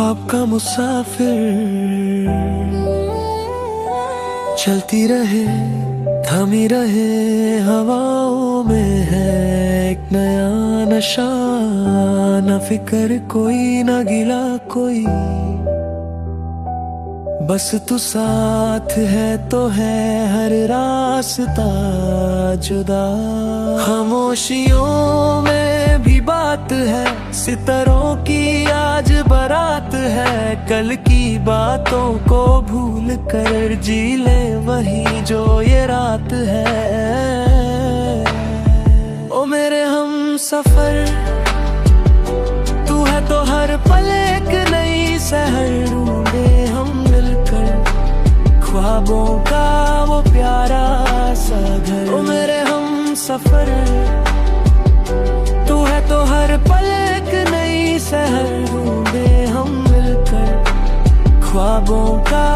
ख्वाब का मुसाफिर चलती रहे, थमी रहे, हवाओं में है एक नया नशा। न फिक्र कोई, न गिला कोई, बस तू साथ है तो है हर रास्ता जुदा। खामोशियों में भी बात है, सितारों की आज बारात है। कल की बातों को भूल कर जी ले वही जो ये रात है। ओ मेरे हम सफर, तू है तो हर पल एक नई सहर। ढूंढे हम मिलकर ख्वाबों का वो प्यारा सा घर। ओ मेरे हम सफर, तू है तो हर पल एक नई सहर। ढूंढे हम मिलकर ख्वाबों का